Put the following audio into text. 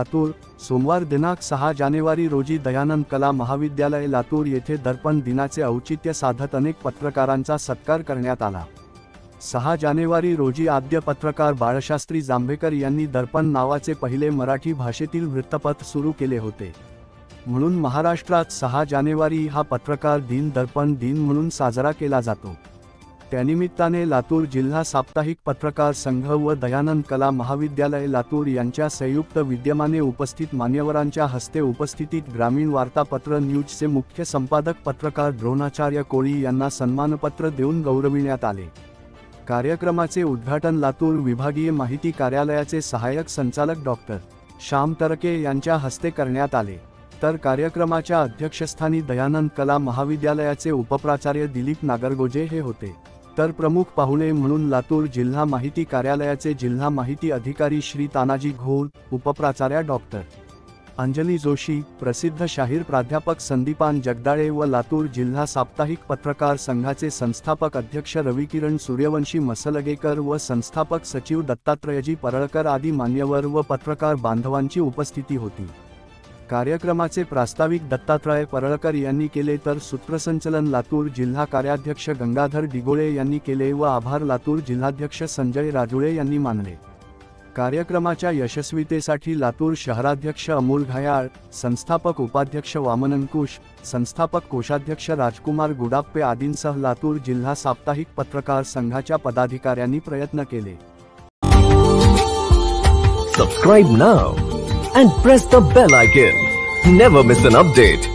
लातूर। सोमवार दिनांक 6 जानेवारी रोजी दयानंद कला महाविद्यालय लातूर येथे दर्पण दिनाचे औचित्य साधत अनेक पत्रकारांचा सत्कार करण्यात आला। 6 जानेवारी रोजी आद्य पत्रकार बाळशास्त्री जांभेकर यांनी दर्पण नावाचे पहिले मराठी भाषेतील वृत्तपत्र सुरू केले होते, म्हणून महाराष्ट्रात 6 जानेवारी हा पत्रकार दिन दर्पण दिन म्हणून साजरा केला जातो। त्यानिमित्ताने लातूर जिल्हा साप्ताहिक पत्रकार संघ व दयानंद कला महाविद्यालय लातूर यांच्या संयुक्त विद्यमाने उपस्थित मान्यवरांच्या हस्ते उपस्थितीत ग्रामीण वार्तापत्र न्यूजचे मुख्य संपादक पत्रकार द्रोणाचार्य कोळी यांना सन्मानपत्र देऊन गौरविण्यात आले। कार्यक्रमाचे उद्घाटन लातूर विभागीय माहिती कार्यालयाचे सहाय्यक संचालक डॉक्टर श्याम तरके यांच्या हस्ते करण्यात आले, तर कार्यक्रमाच्या अध्यक्षस्थानी दयानंद कला महाविद्यालयाचे उपप्राचार्य दिलीप नागरगोजे हे होते, तर प्रमुख पाहुणे म्हणून लातूर जिल्हा माहिती कार्यालयाचे जिल्हा माहिती अधिकारी श्री तानाजी घोळ, उपप्राचार्या डॉक्टर अंजली जोशी, प्रसिद्ध शाहीर प्राध्यापक संदीपान जगदाळे व लातूर जिल्हा साप्ताहिक पत्रकार संघाचे संस्थापक अध्यक्ष रविकिरण सूर्यवंशी मसलगेकर व संस्थापक सचिव दत्तात्रयजी परळकर आदी मान्यवर व पत्रकार बांधवांची उपस्थिती होती। कार्यक्रमाचे प्रास्ताविक दत्तात्रय परळकर यांनी केले, तर सूत्रसंचलन लातूर जिल्हा कार्याध्यक्ष गंगाधर दिगोळे यांनी केले व आभार लातूर जिल्हाध्यक्ष संजय राजुळे यांनी मानले। कार्यक्रमाच्या यशस्वीतेसाठी लातूर शहराध्यक्ष अमोल घायाळ, संस्थापक उपाध्यक्ष वामन अंकुश, संस्थापक कोषाध्यक्ष राजकुमार गुडाप्पे आदींसह लातूर जिल्हा साप्ताहिक पत्रकार संघाच्या पदाधिकाऱ्यांनी प्रयत्न केले। Subscribe now and press the bell icon. Never miss an update.